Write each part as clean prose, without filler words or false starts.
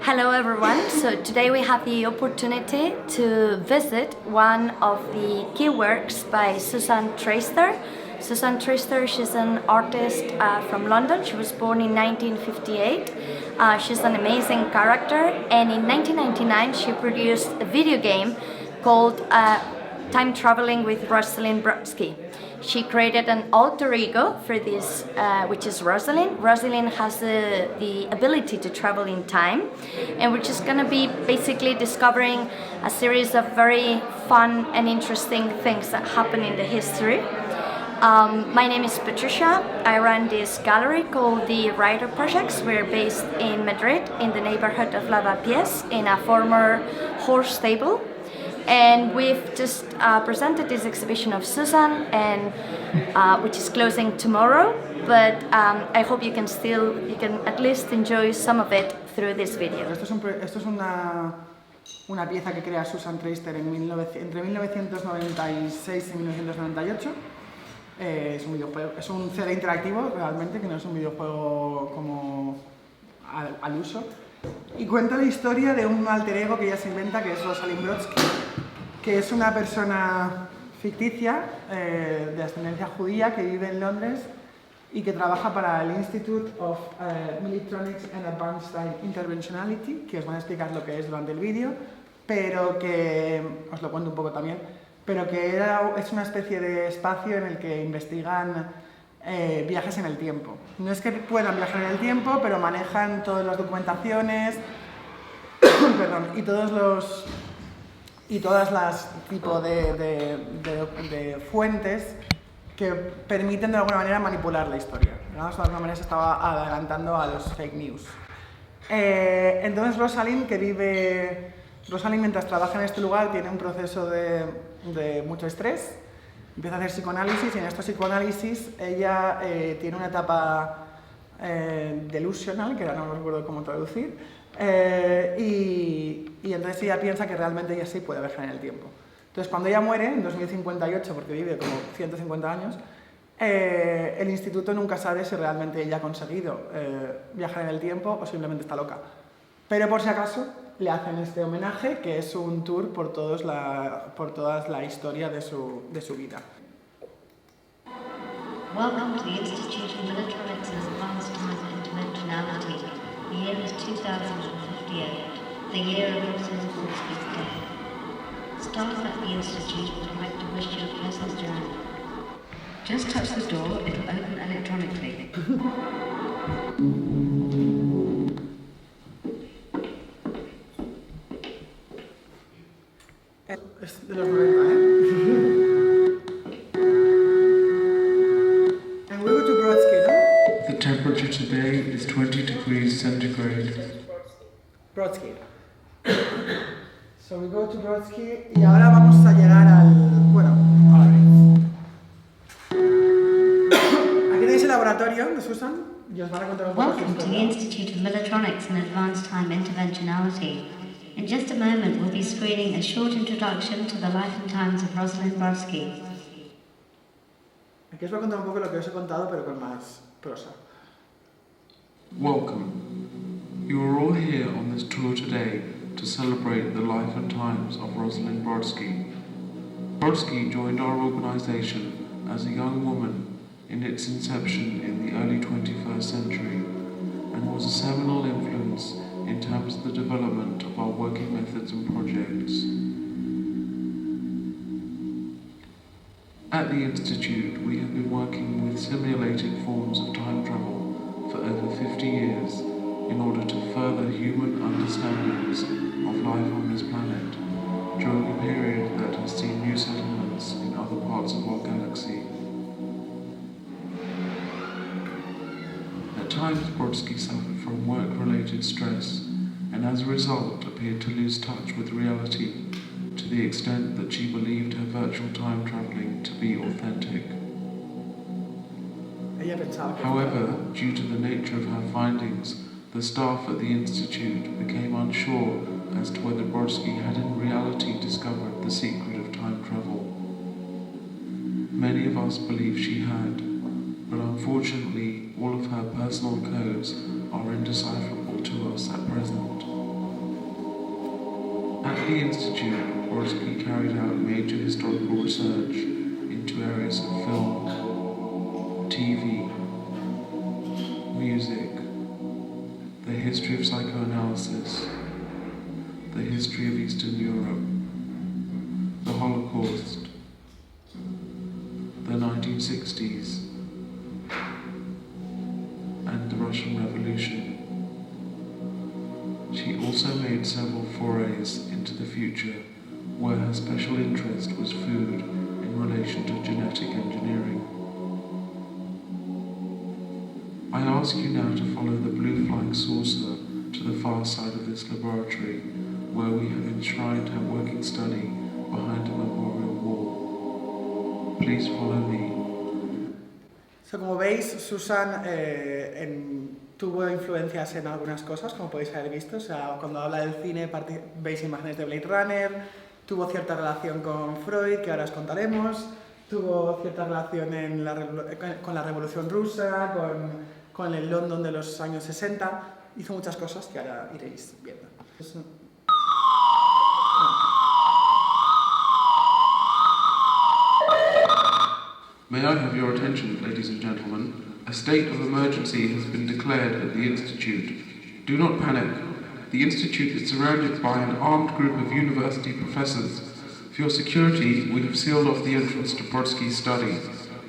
Hello everyone, so today we have the opportunity to visit one of the key works by Susanne Treister. Susanne Treister, she's an artist from London. She was born in 1958. She's an amazing character, and in 1999 she produced a video game called Time Traveling with Rosalind Brodsky. She created an alter ego for this, which is Rosalind. Rosalind has the ability to travel in time, and we're just going to be basically discovering a series of very fun and interesting things that happen in the history. My name is Patricia. I run this gallery called the Ryder Projects. We're based in Madrid, in the neighborhood of Lavapiés, in a former horse stable. And we've just presented this exhibition of Susanne, and which is closing tomorrow. But I hope you can at least enjoy some of it through this video. Esto es una pieza que crea Susanne Treister entre 1996 y 1998. Es un videojuego, es un CD interactivo realmente, que no es un videojuego como al uso. Y cuenta la historia de un alter ego que ella se inventa, que es Rosalind Brodsky, que es una persona ficticia de ascendencia judía que vive en Londres y que trabaja para el Institute of Electronics and Advanced Interventionality, que os van a explicar lo que es durante el vídeo, pero que os lo cuento un poco también, pero que es una especie de espacio en el que investigan viajes en el tiempo. No es que puedan viajar en el tiempo, pero manejan todas las documentaciones perdón, y todas las tipos de fuentes que permiten de alguna manera manipular la historia. ¿No? De alguna manera se estaba adelantando a los fake news. Entonces Rosalind, mientras trabaja en este lugar, tiene un proceso de mucho estrés. Empieza a hacer psicoanálisis, y en estos psicoanálisis ella tiene una etapa delusional, que ahora no recuerdo cómo traducir, y entonces ella piensa que realmente ella sí puede viajar en el tiempo. Entonces cuando ella muere, en 2058, porque vive como 150 años, el instituto nunca sabe si realmente ella ha conseguido viajar en el tiempo o simplemente está loca. Pero por si acaso le hacen este homenaje, que es un tour por toda la historia de su vida. Welcome to the Institute of Electronics and Advanced Interventionality. The year is 2058, the year of Rosalind Brodsky's death. Staff at the Institute would like to wish you a pleasant journey. Just touch the door, it will open electronically. Es de los 90, And we go to Brodsky, ¿no? The temperature today is 20 degrees centigrade. Brodsky. So we go to Brodsky, y ahora vamos a llegar al... Bueno, aquí tenéis el laboratorio de Susanne, y os van a contar un poco su Welcome to the Institute of Electronics and Advanced Time Interventionality. In just a moment, we'll be screening a short introduction to the life and times of Rosalind Brodsky. Aquí os voy a contar un poco lo que os he contado, pero con más prosa. Welcome. You are all here on this tour today to celebrate the life and times of Rosalind Brodsky. Brodsky joined our organisation as a young woman in its inception in the early 21st century and was a seminal influence in terms of the development of our working methods and projects. At the Institute, we have been working with simulated forms of time travel for over 50 years in order to further human understandings of life on this planet during a period that has seen new settlements in other parts of our galaxy. At times, Brodsky suffered from work-related stress and as a result appeared to lose touch with reality to the extent that she believed her virtual time travelling to be authentic. However, due to the nature of her findings, the staff at the Institute became unsure as to whether Brodsky had in reality discovered the secret of time travel. Many of us believe she had, but unfortunately all of her personal codes are indecipherable to us at present. At the Institute, Brodsky carried out major historical research into areas of film, TV, music, the history of psychoanalysis, the history of Eastern Europe, the Holocaust, the 1960s, and the Russian Revolution. She also made several forays into the future, where her special interest was food in relation to genetic engineering. I ask you now to follow the blue flying saucer to the far side of this laboratory, where we have enshrined her working study behind a memorial wall. Please follow me. Como veis, Susan tuvo influencias en algunas cosas, como podéis haber visto. O sea, cuando habla del cine veis imágenes de Blade Runner, tuvo cierta relación con Freud, que ahora os contaremos, tuvo cierta relación con la Revolución Rusa, con el London de los años 60, hizo muchas cosas que ahora iréis viendo. May I have your attention, ladies and gentlemen? A state of emergency has been declared at the Institute. Do not panic. The Institute is surrounded by an armed group of university professors. For your security, we have sealed off the entrance to Brodsky's study.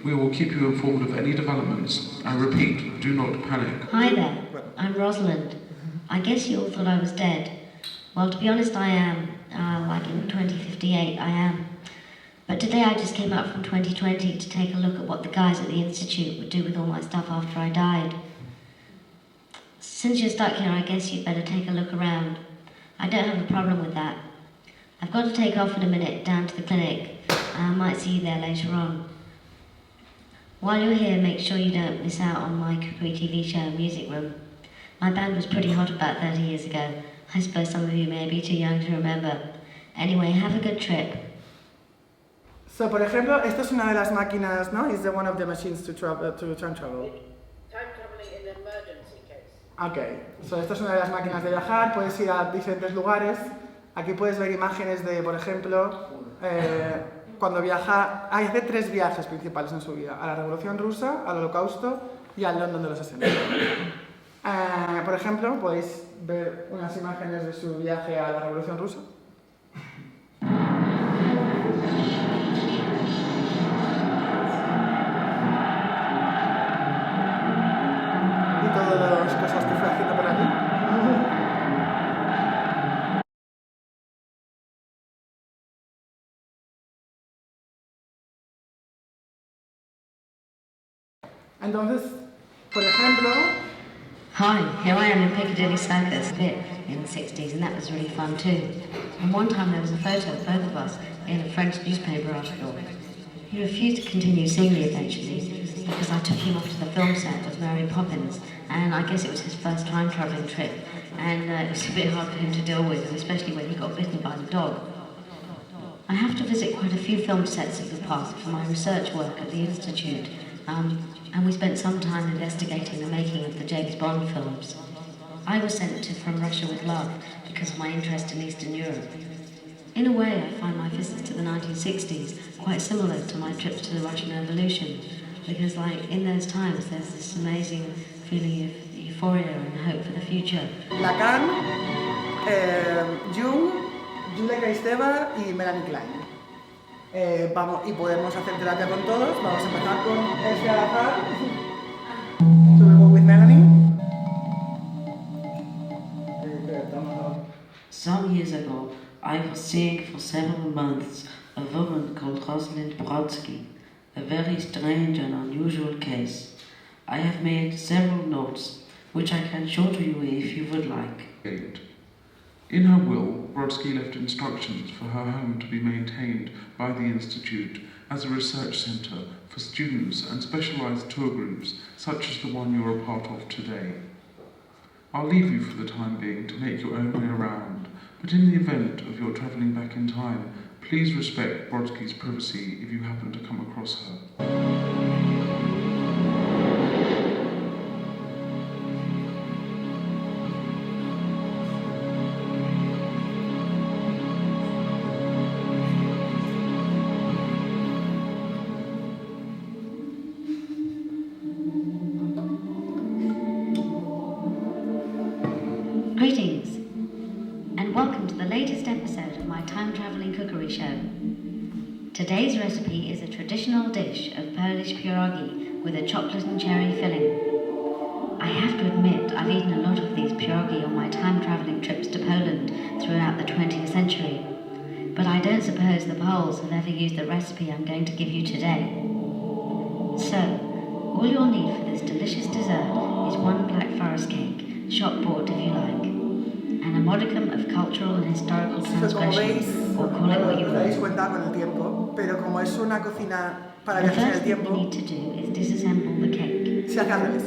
We will keep you informed of any developments. I repeat, do not panic. Hi there, I'm Rosalind. I guess you all thought I was dead. Well, to be honest, I am. Like in 2058, I am. But today I just came out from 2020 to take a look at what the guys at the Institute would do with all my stuff after I died. Since you're stuck here, I guess you'd better take a look around. I don't have a problem with that. I've got to take off in a minute down to the clinic, and I might see you there later on. While you're here, make sure you don't miss out on my Kukui TV show, Music Room. My band was pretty hot about 30 years ago. I suppose some of you may be too young to remember. Anyway, have a good trip. So, por ejemplo, esto es una de las máquinas, ¿no? Is one of the machines to time travel. Time traveling in an emergency case. Okay, so esto es una de las máquinas de viajar, puedes ir a diferentes lugares. Aquí puedes ver imágenes de, por ejemplo, cuando viaja, hace 3 viajes principales en su vida, a la Revolución Rusa, al Holocausto y al London de los 60. Por ejemplo, podéis ver unas imágenes de su viaje a la Revolución Rusa. Todas las cosas que fue haciendo por aquí. Entonces, por ejemplo... Hi, here I am in Piccadilly Circus, bit in the 60s, and that was really fun too. And one time there was a photo of both of us in a French newspaper article. He refused to continue seeing me eventually, because I took him off to the film set of Mary Poppins, and I guess it was his first time-travelling trip, and it was a bit hard for him to deal with, especially when he got bitten by the dog. I have to visit quite a few film sets of the past for my research work at the Institute, and we spent some time investigating the making of the James Bond films. I was sent to From Russia with Love because of my interest in Eastern Europe. In a way, I find my visits to the 1960s quite similar to my trips to the Russian Revolution, because in those times there's this amazing feeling of euphoria and hope for the future. Lacan, Jung, Julia Kristeva y Melanie Klein. Y podemos hacer terapia con todos. Vamos a empezar con este al azar. So we go with Melanie. Some years ago, I was seeing for several months a woman called Rosalind Brodsky, a very strange and unusual case. I have made several notes, which I can show to you if you would like. In her will, Brodsky left instructions for her home to be maintained by the Institute as a research centre for students and specialised tour groups such as the one you are a part of today. I'll leave you for the time being to make your own way around, but in the event of your travelling back in time, please respect Brodsky's privacy if you happen to come across her. Greetings, and welcome to the latest episode of my time-travelling cookery show. Today's recipe is a traditional dish of Polish pierogi with a chocolate and cherry filling. I have to admit I've eaten a lot of these pierogi on my time-travelling trips to Poland throughout the 20th century, but I don't suppose the Poles have ever used the recipe I'm going to give you today. So, all you'll need for this delicious dessert is one black forest cake, shop-bought if you like, and a modicum of cultural and historical transgression, or call it what you os dais will. cuenta con el tiempo, pero como es una cocina para The viajes en el first thing we tiempo, need to do is disassemble the cake. se hace al revés.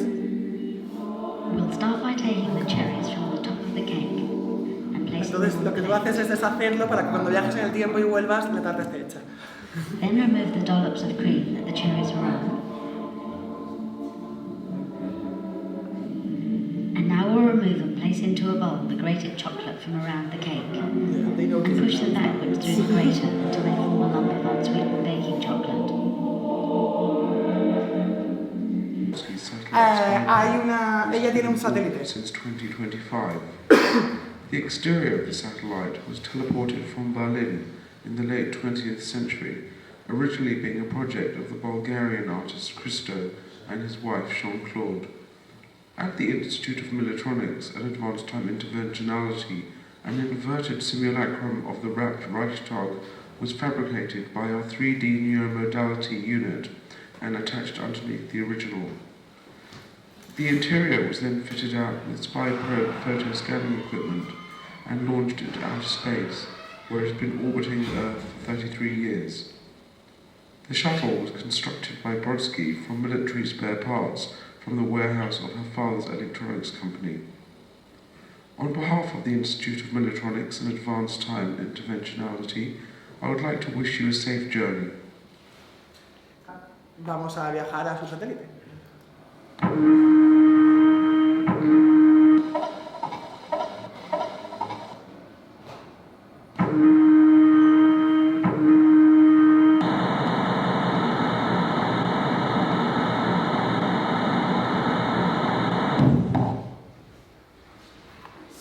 We'll start by taking the cherries from the top of the cake and placing Entonces them lo on que the tú haces plate. es deshacerlo para que cuando viajes en el tiempo y vuelvas la tarta esté hecha. Then remove the dollops of cream that the cherries were on. And now we'll remove and place into a bowl the grated chocolate from around the cake. They know And push them backwards through the grater until they form a lump of unsweetened baking chocolate. Ella tiene un satélite. Since 2025. The exterior of the satellite was teleported from Berlin in the late 20th century, originally being a project of the Bulgarian artist Christo and his wife Jean-Claude. At the Institute of Militronics and Advanced Time Interventionality, an inverted simulacrum of the wrapped Reichstag was fabricated by our 3D neuromodality unit and attached underneath the original. The interior was then fitted out with spy probe photo scanning equipment and launched into outer space, where it has been orbiting the Earth for 33 years. The shuttle was constructed by Brodsky from military spare parts from the warehouse of her father's electronics company. On behalf of the Institute of Militronics and Advanced Time Interventionality, I would like to wish you a safe journey. Vamos a viajar a su satélite.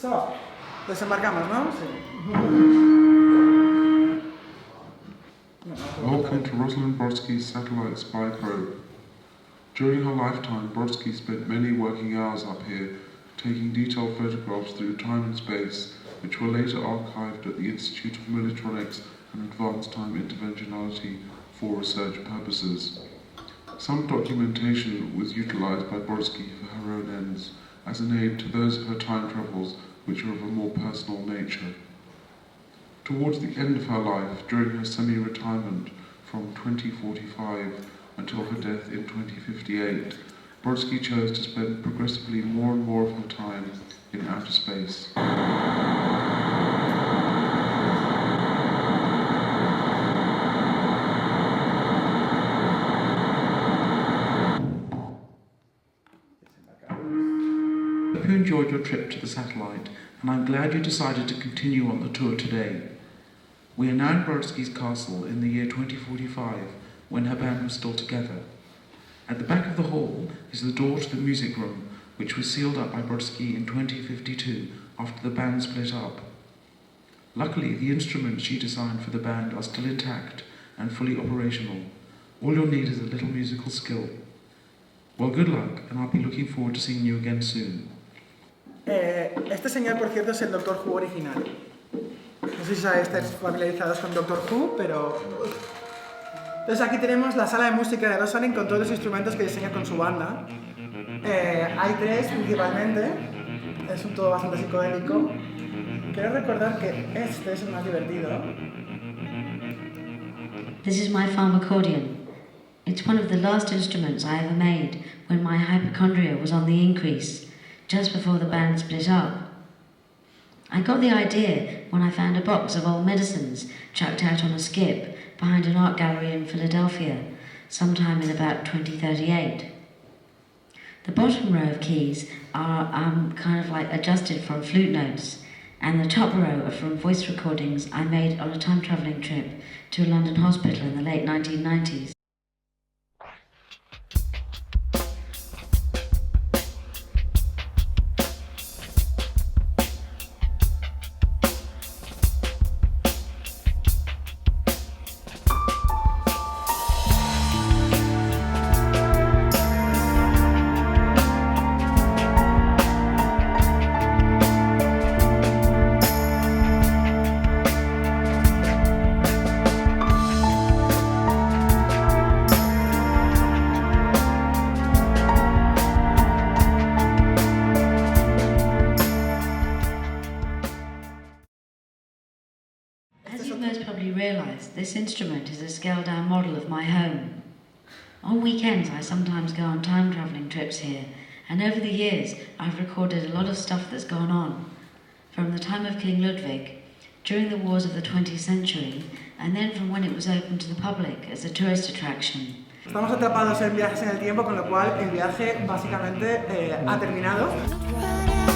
So, desembarcamos, ¿no? Sí. Welcome to Rosalind Brodsky's satellite spy probe. During her lifetime, Brodsky spent many working hours up here, taking detailed photographs through time and space, which were later archived at the Institute of Militronics and Advanced Time Interventionality for research purposes. Some documentation was utilized by Brodsky for her own ends, as an aid to those of her time travels which were of a more personal nature. Towards the end of her life, during her semi-retirement from 2045 until her death in 2058, Brodsky chose to spend progressively more and more of her time in outer space. I hope you enjoyed your trip to the satellite, and I'm glad you decided to continue on the tour today. We are now in Brodsky's castle in the year 2045, when her band was still together. At the back of the hall is the door to the music room, which was sealed up by Brodsky in 2052 after the band split up. Luckily, the instruments she designed for the band are still intact and fully operational. All you'll need is a little musical skill. Well, good luck, and I'll be looking forward to seeing you again soon. Este señor, por cierto, es el Doctor Who original. No sé si estáis familiarizados con Doctor Who, pero... Entonces aquí tenemos la sala de música de Rosalind con todos los instrumentos que diseña con su banda. Hay tres principalmente, es un todo bastante psicodélico. Quiero recordar que este es el más divertido. This is my pharmacordion. It's one of the last instruments I ever made when my hypochondria was on the increase, just before the band split up. I got the idea when I found a box of old medicines chucked out on a skip behind an art gallery in Philadelphia, sometime in about 2038. The bottom row of keys are kind of like adjusted from flute notes, and the top row are from voice recordings I made on a time-travelling trip to a London hospital in the late 1990s. most probably realise, this instrument is a scaled-down model of my home. On weekends I sometimes go on time-travelling trips here, and over the years I've recorded a lot of stuff that's gone on, from the time of King Ludwig, during the wars of the 20th century, and then from when it was open to the public as a tourist attraction. Estamos atrapados en viajes en el tiempo, con lo cual el viaje básicamente ha terminado.